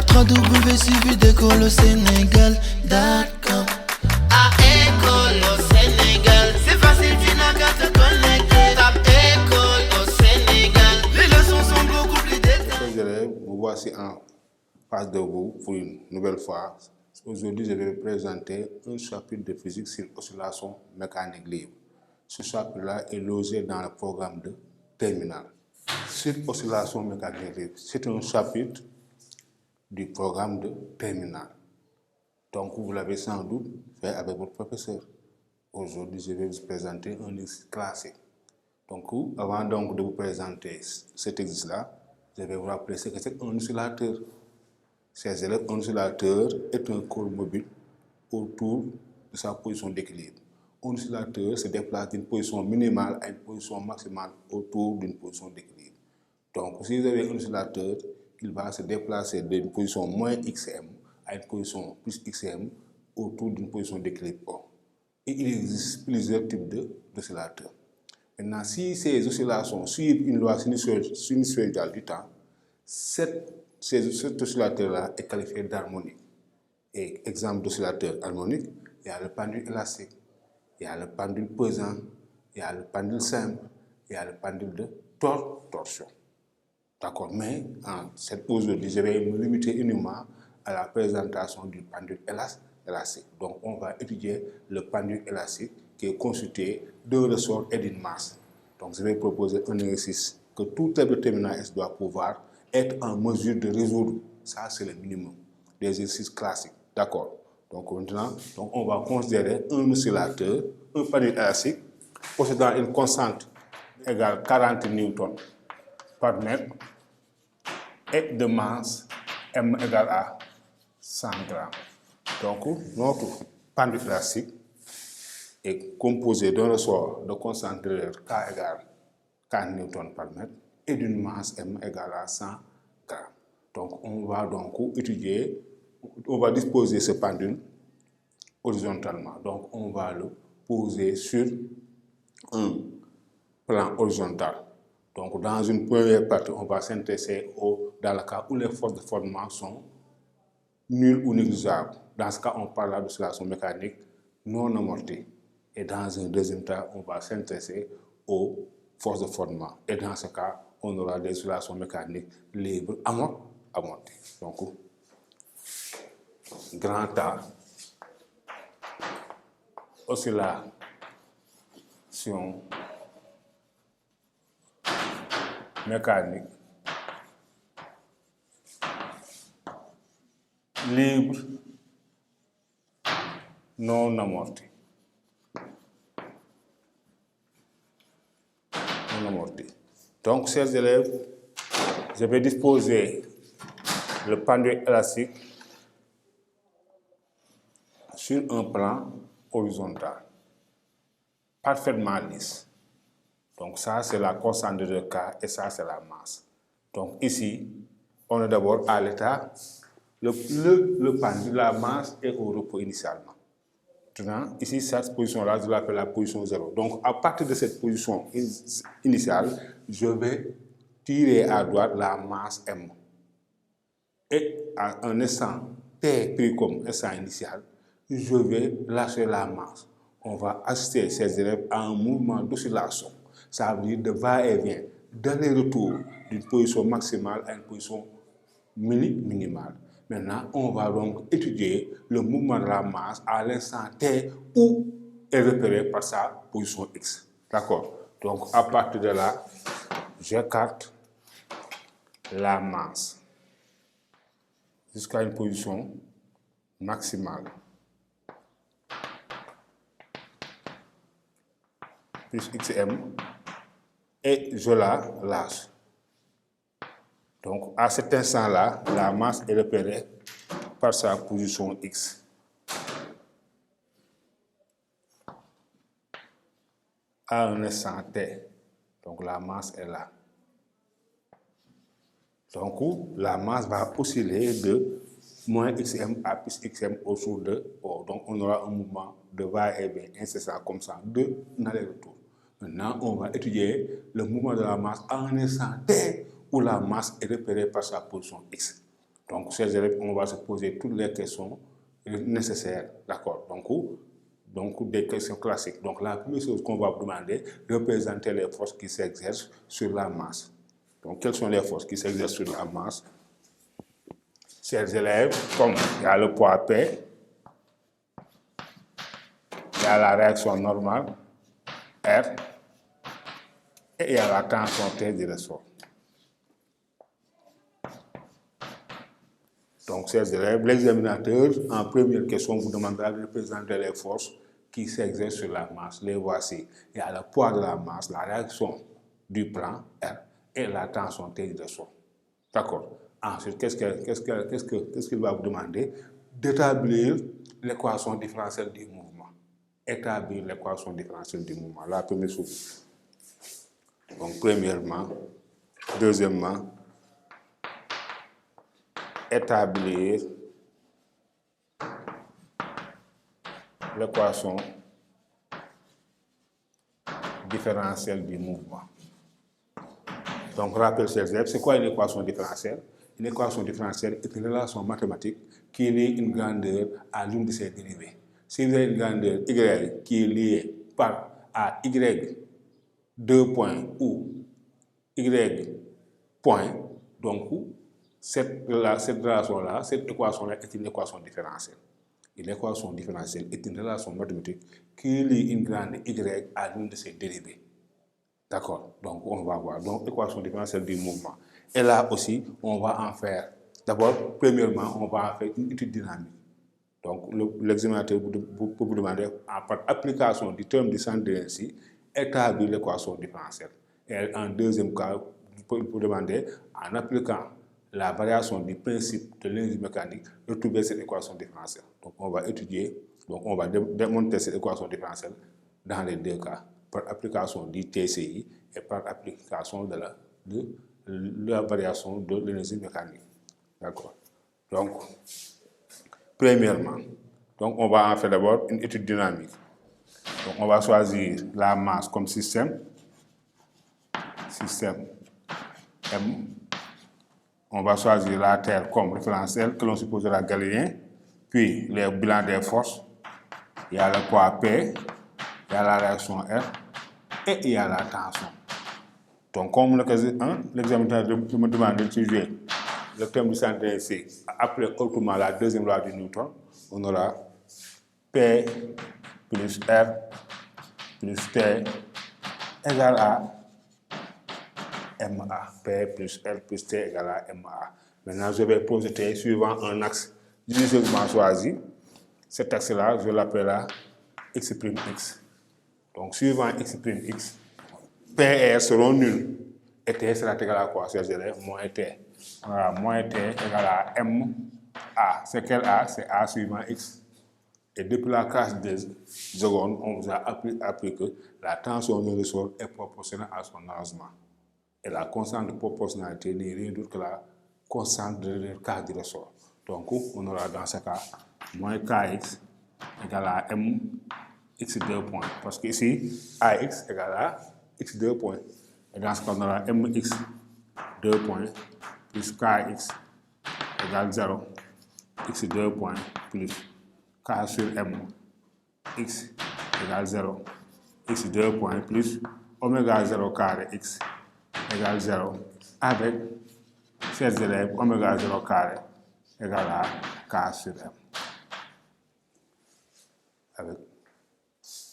Tape www.suividécole-au-sénégal.com. À École au Sénégal, c'est facile, tu n'as qu'à te connecter. Tape École au Sénégal, les leçons sont beaucoup plus détaillées. Chers élèves, vous voici en face de vous pour une nouvelle fois. Aujourd'hui, je vais vous présenter un chapitre de physique sur oscillation mécanique libre. Ce chapitre-là est logé dans le programme de terminale. Sur oscillation mécanique libre, c'est un chapitre du programme de terminale. Donc, vous l'avez sans doute fait avec votre professeur. Aujourd'hui, je vais vous présenter un exercice classique. Donc, avant donc de vous présenter cet exercice-là, je vais vous rappeler ce que c'est un oscillateur. Chers élèves, un oscillateur est un corps mobile autour de sa position d'équilibre. Un oscillateur se déplace d'une position minimale à une position maximale autour d'une position d'équilibre. Donc, si vous avez un oscillateur, il va se déplacer d'une position moins XM à une position plus XM autour d'une position d'équilibre. Et il existe plusieurs types d'oscillateurs. Maintenant, si ces oscillations suivent une loi sinusoïdale du temps, cet oscillateur-là est qualifié d'harmonique. Et exemple d'oscillateur harmonique, il y a le pendule élastique, il y a le pendule pesant, il y a le pendule simple, il y a le pendule de torsion. D'accord, mais aujourd'hui, je vais me limiter uniquement à la présentation du pendule élastique. Donc, on va étudier le pendule élastique qui est constitué d'un ressort et d'une masse. Donc, je vais proposer un exercice que tout élève de terminale S doit pouvoir être en mesure de résoudre. Ça, c'est le minimum des exercices classiques. D'accord. Donc, maintenant, on va considérer un oscillateur, un pendule élastique, possédant une constante égale 40 newtons par mètre et de masse M égale à 100 grammes. Donc, notre pendule élastique est composé d'un ressort de constante de K égale 40 newtons par mètre et d'une masse M égale à 100 grammes. Donc, on va disposer ce pendule horizontalement. Donc, on va le poser sur un plan horizontal. Donc, dans une première partie, on va s'intéresser dans le cas où les forces de fondement sont nulles ou négligeables. Dans ce cas, on parle d'oscillation mécanique non amortie. Et dans un deuxième temps, on va s'intéresser aux forces de fondement. Et dans ce cas, on aura des oscillations mécaniques libres amorties. Donc, grand A, oscillation mécanique libre non amorti. Donc, chers élèves, je vais disposer le pendule élastique sur un plan horizontal, parfaitement lisse. Donc, ça, c'est la constante de K et ça, c'est la masse. Donc, ici, on est d'abord à l'état, le pendule, la masse est au repos initialement. Maintenant, ici, cette position-là, je l'appelle la position 0. Donc, à partir de cette position initiale, je vais tirer à droite la masse M. Et à un instant T pris comme instant initial, je vais lâcher la masse. On va assister ces élèves à un mouvement d'oscillation. Ça veut dire de va-et-vient, d'aller-retour d'une position maximale à une position minimale. Maintenant, on va donc étudier le mouvement de la masse à l'instant T où est repéré par sa position X. D'accord? Donc, à partir de là, j'écarte la masse jusqu'à une position maximale. Plus XM, et je la lâche. Donc, à cet instant-là, la masse est repérée par sa position X. À un instant T, donc la masse est là. Donc, la masse va osciller de moins XM à plus XM autour de O. Donc, on aura un mouvement de va-et-vient incessant comme ça, de aller-retour. Maintenant, on va étudier le mouvement de la masse à un instant T où la masse est repérée par sa position X. Donc, chers élèves, on va se poser toutes les questions nécessaires, d'accord? Donc, des questions classiques. Donc, la première chose qu'on va vous demander, représenter les forces qui s'exercent sur la masse. Donc, quelles sont les forces qui s'exercent sur la masse? Chers élèves, comme il y a le poids P, il y a la réaction normale, R, et il y a la tension T du ressort. Donc, chers élèves, l'examinateur, en première question, vous demandera de représenter les forces qui s'exercent sur la masse. Les voici. Il y a le poids de la masse, la réaction du plan R et la tension T du ressort. D'accord. Ensuite, qu'est-ce qu'il va vous demander? D'établir l'équation différentielle du mouvement. Établir l'équation différentielle du mouvement. La première chose. Donc, premièrement, deuxièmement, établir l'équation différentielle du mouvement. Donc, rappel, chers élèves, c'est quoi une équation différentielle? Une équation différentielle est une relation mathématique qui lie une grandeur à l'une de ses dérivées. Si vous avez une grandeur y qui est liée par à y 2 points ou y point, donc cette relation-là, cette équation-là est une équation différentielle. Une équation différentielle est une relation mathématique qui lie une grandeur y à l'une de ses dérivées. D'accord, donc on va voir. Donc, équation différentielle du mouvement. Et là aussi, on va en faire. D'abord, premièrement, on va en faire une étude dynamique. Donc, l'examinateur peut vous demander, par application du terme du centre d'inertie, établir l'équation différentielle. Et en deuxième cas, vous pouvez vous demander, en appliquant la variation du principe de l'énergie mécanique, retrouver cette équation différentielle. Donc, on va étudier, donc on va démontrer cette équation différentielle dans les deux cas, par application du TCI et par application de la variation de l'énergie mécanique. D'accord. Donc, premièrement, donc on va en faire d'abord une étude dynamique. Donc, on va choisir la masse comme système M. On va choisir la Terre comme référentiel que l'on supposera galiléen. Puis, les bilans des forces. Il y a le poids P, il y a la réaction R et il y a la tension. Donc, comme l'examinateur me demande d'étudier le terme du centre d'inertie, appelé autrement la deuxième loi de Newton, on aura P plus R plus T égale à MA. P plus R plus T égale à MA. Maintenant, je vais projeter suivant un axe du segment choisi. Cet axe-là, je l'appellerai X'. Donc, suivant X', PR seront nuls. Et T sera égal à quoi, chers élèves? Moins T. Voilà, moins T égale à MA. C'est quel A? C'est A suivant X. Et depuis la classe des secondes, on vous a appris que la tension du ressort est proportionnelle à son arrangement. Et la constante de proportionnalité n'est rien d'autre que la constante de cas du ressort. Donc, on aura dans ce cas moins KX égale à MX2 points. Parce qu'ici, AX égale à X2 points. Et dans ce cas, on aura MX2 points plus KX égale 0. X2 points plus K sur M. X égale 0. X2 points plus oméga 0 carré X égale 0. Avec, chers élèves, oméga 0 carré égale à K sur M. Avec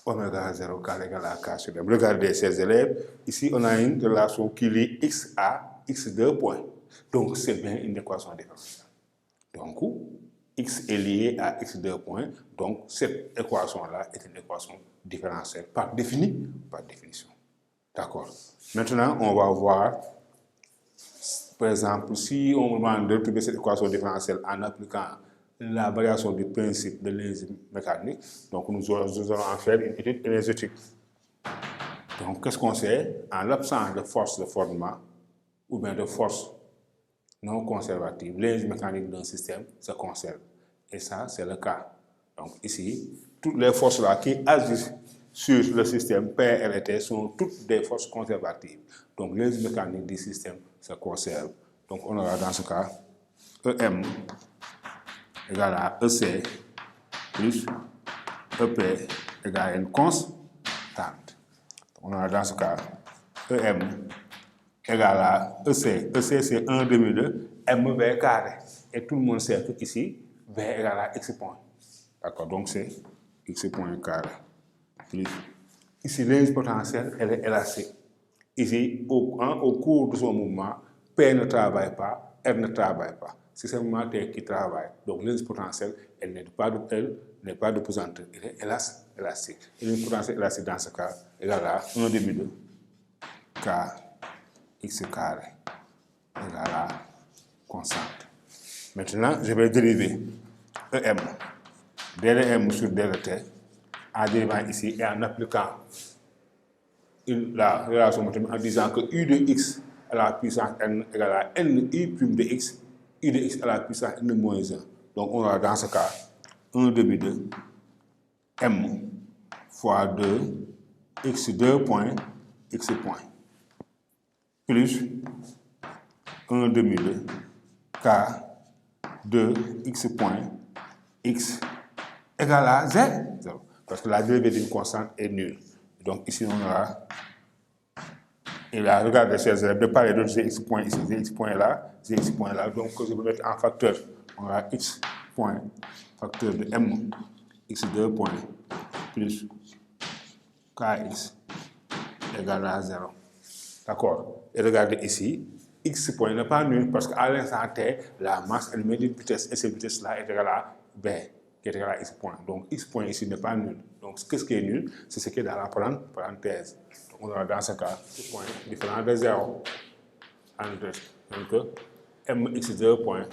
oméga 0 carré égale à K sur M. Regardez, chers élèves, ici on a une relation qui lie X à X2 points. Donc c'est bien une équation différentielle. Donc X est lié à X2 points. Donc cette équation-là est une équation différentielle par définition. D'accord. Maintenant, on va voir, par exemple, si on me demande de retrouver cette équation différentielle en appliquant la variation du principe de l'énergie mécanique, donc nous allons en faire une étude énergétique. Donc, qu'est-ce qu'on sait? En l'absence de force de fondement ou bien de force non conservative, l'énergie mécanique d'un système se conserve. Et ça, c'est le cas. Donc, ici, toutes les forces-là qui agissent sur le système P, R et T sont toutes des forces conservatives. Donc, l'énergie mécanique du système se conserve. Donc, on aura dans ce cas EM égale à EC plus EP égale à une constante. On a dans ce cas EM égale à EC. EC c'est 1 demi de MV carré. Et tout le monde sait que ici, V égale à X point. D'accord, donc c'est X point carré. Plus. Ici, l'énergie potentielle, elle est élastique. Ici, au cours de son mouvement, P ne travaille pas, R ne travaille pas. C'est seulement T qui travaille. Donc l'énergie potentielle, elle n'est pas de pesanteur, elle est élastique. L'énergie potentielle élastique dans ce cas égale à 1 demi de K X carré égale à constante. Maintenant, je vais dériver EM, dLm sur dLt, en dérivant ici et en appliquant la relation mathématique en disant que U de x à la puissance n égale à n I prime de x, U de x à la puissance n moins 1. Donc on aura dans ce cas 1 demi de m fois 2 x2 point x point plus 1 demi de k de x point x égale à 0. Parce que la dérivée d'une constante est nulle. Donc ici on aura, et là, regardez chers élèves, de part et d'autre, j'ai x point ici, j'ai x point là, j'ai x point là. Donc je vais mettre en facteur, on aura x point facteur de m x2 point plus kx égale à 0. D'accord? Et regardez ici, x point n'est pas nul parce qu'à l'instant t, la masse elle met d'une vitesse et cette vitesse-là est égale à b, qui est égale à x point. Donc x point ici n'est pas nul. Donc qu'est-ce qui est nul? C'est ce qui est dans la parenthèse. Donc on aura dans ce cas x point différent de 0. Donc mx2 point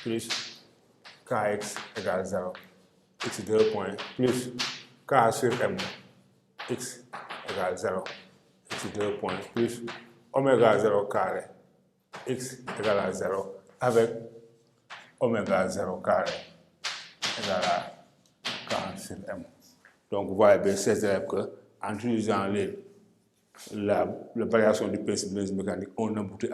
plus kx égale 0. x2 point plus k sur m x égale 0. x2 point plus oméga 0 carré x égale à 0 avec oméga 0 carré égale à 40 sur m. Donc vous voyez bien, ces élèves que en utilisant la variation du principe de l'énergie mécanique, on aboutit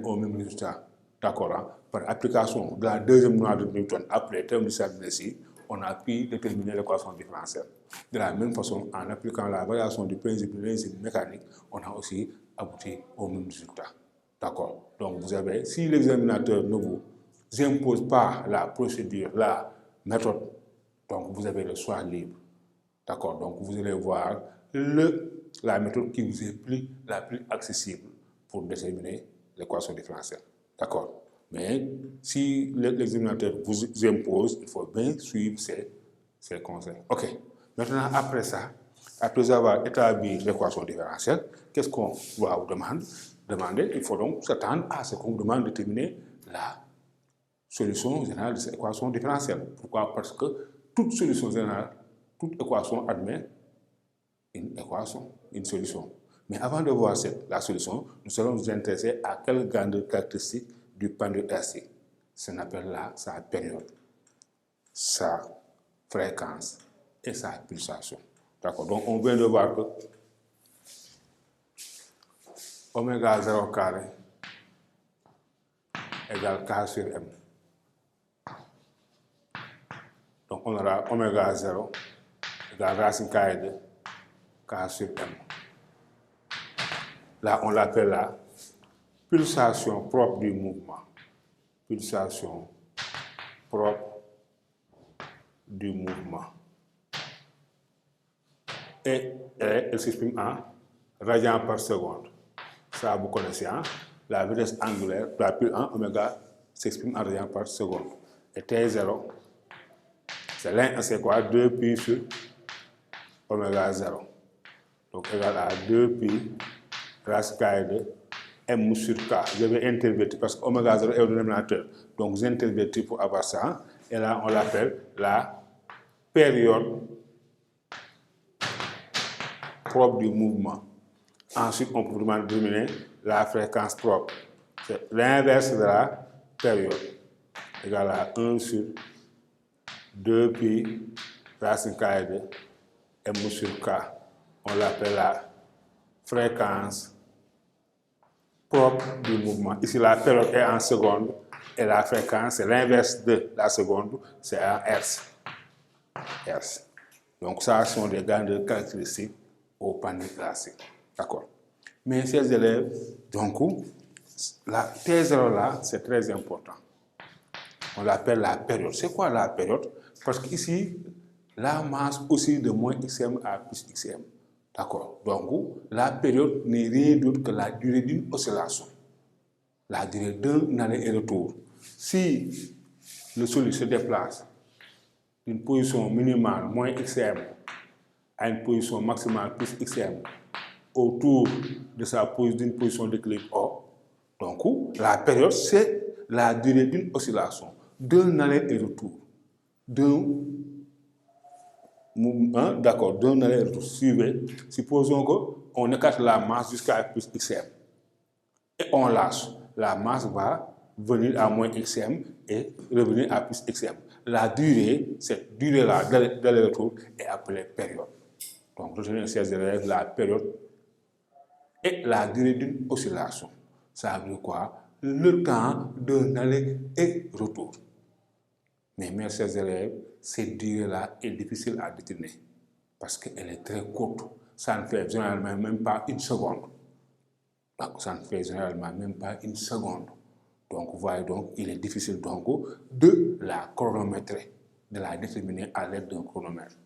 au même résultat. D'accord, hein? Par application de la deuxième loi de Newton après le terme du cercle d'inertie, on a pu déterminer l'équation différentielle. De la même façon, en appliquant la variation du principe de l'énergie mécanique, on a aussi abouti au même résultat. D'accord? Donc vous avez, si l'examinateur ne vous impose pas la procédure, la méthode, donc vous avez le choix libre. D'accord? Donc vous allez voir la méthode qui vous est la plus accessible pour déterminer l'équation différentielle. D'accord? Mais si l'examinateur vous impose, il faut bien suivre ses conseils. OK. Maintenant, après ça, après avoir établi l'équation différentielle, qu'est-ce qu'on va vous demander? Il faut donc s'attendre à ce qu'on vous demande de déterminer la solution générale de cette équation différentielle. Pourquoi? Parce que toute solution générale, toute équation admet une équation, une solution. Mais avant de voir la solution, nous allons nous intéresser à quelle grande caractéristique du pendule élastique. Ça appelle là sa période, sa fréquence et sa pulsation. D'accord? Donc on vient de voir que oméga 0 carré égale K sur M. Donc on aura oméga 0 égale racine carrée de K sur M. Là, on l'appelle la pulsation propre du mouvement. Pulsation propre du mouvement. Et elle s'exprime en radians par seconde. Ça, vous connaissez, hein? La vitesse angulaire, la plus 1, oméga, s'exprime en radians par seconde. Et T0, c'est quoi? 2 pi sur oméga 0. Donc, égal à 2 pi racine carrée de M sur K. Je vais intervertir parce que oméga 0 est au dénominateur. Donc, j'intervertis pour avoir ça. Et là, on l'appelle la période propre du mouvement. Ensuite, on peut déterminer la fréquence propre. C'est l'inverse de la période. Égal à 1 sur 2 pi racine carrée de M sur K. On l'appelle la fréquence propre du mouvement. Ici, la période est en secondes et la fréquence, c'est l'inverse de la seconde, c'est en hertz. Hertz. Donc, ça sont des grandes caractéristiques au panier classique. D'accord. Mais chers élèves, donc, la T0 là, c'est très important. On l'appelle la période. C'est quoi la période? Parce qu'ici, la masse aussi de moins xm à plus xm. D'accord. Donc, la période n'est rien d'autre que la durée d'une oscillation. La durée d'un aller et retour. Si le solide se déplace d'une position minimale moins xm à une position maximale plus xm autour de d'une position d'équilibre O, donc la période, c'est la durée d'une oscillation, d'un aller et retour, d'un aller et retour. Suivez, supposons qu'on écarte la masse jusqu'à plus xm et on lâche. La masse va venir à moins xm et revenir à plus xm. La durée, cette durée-là d'aller-retour est appelée période. Donc, retenez, chers élèves, la période et la durée d'une oscillation. Ça veut dire quoi? Le temps d'un aller et retour. Mais mes chers élèves, cette durée-là est difficile à déterminer parce qu'elle est très courte. Ça ne fait généralement même pas une seconde. Donc, ça ne fait généralement même pas une seconde. Donc, vous voyez, donc, il est difficile donc de la chronométrer, de la déterminer à l'aide d'un chronomètre.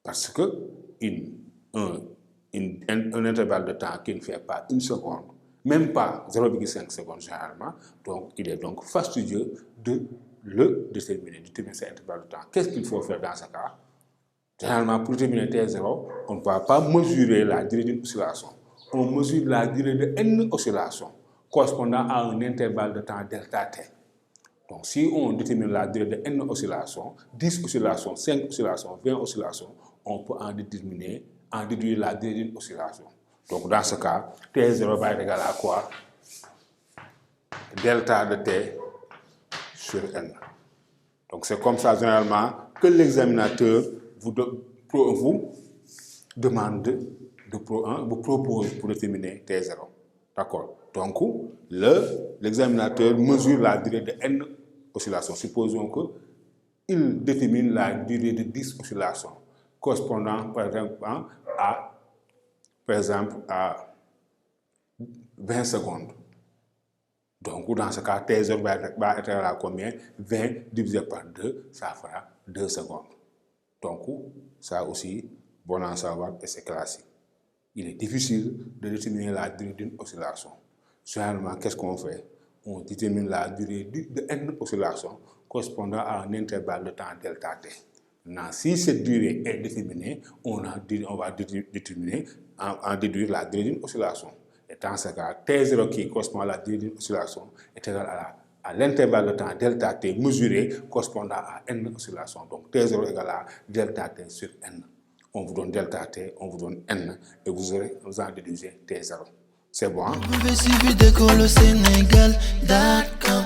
Parce que un intervalle de temps qui ne fait pas une seconde, même pas 0,5 secondes généralement, donc il est donc fastidieux de le déterminer cet intervalle de temps. Qu'est-ce qu'il faut faire dans ce cas? Généralement, pour déterminer T0, on ne va pas mesurer la durée d'une oscillation. On mesure la durée de n oscillations correspondant à un intervalle de temps delta t. Donc, si on détermine la durée de n oscillations, 10 oscillations, 5 oscillations, 20 oscillations, on peut en déduire la durée d'une oscillation. Donc, dans ce cas, T0 va être égal à quoi? Delta de T sur n. Donc, c'est comme ça, généralement, que l'examinateur vous demande, vous propose pour déterminer T0. D'accord. Donc, l'examinateur mesure la durée de n oscillations. Supposons qu'il détermine la durée de 10 oscillations, correspondant par exemple à 20 secondes. Donc, dans ce cas, T0 va être à combien? 20 divisé par 2, ça fera 2 secondes. Donc, ça aussi, bon à savoir et c'est classique. Il est difficile de déterminer la durée d'une oscillation. Généralement, qu'est-ce qu'on fait? On détermine la durée de n oscillations correspondant à un intervalle de temps delta t. Maintenant, si cette durée est déterminée, on va déduire la durée d'une oscillation. Et dans ce cas, T0 qui correspond à la durée d'une oscillation est égal à l'intervalle de temps delta t mesuré correspondant à n oscillations. Donc T0 est égal à delta t sur n. On vous donne delta t, on vous donne n, et vous en déduisez T0. C'est bon, hein? Vous suivre d'école au Sénégal, d'accord.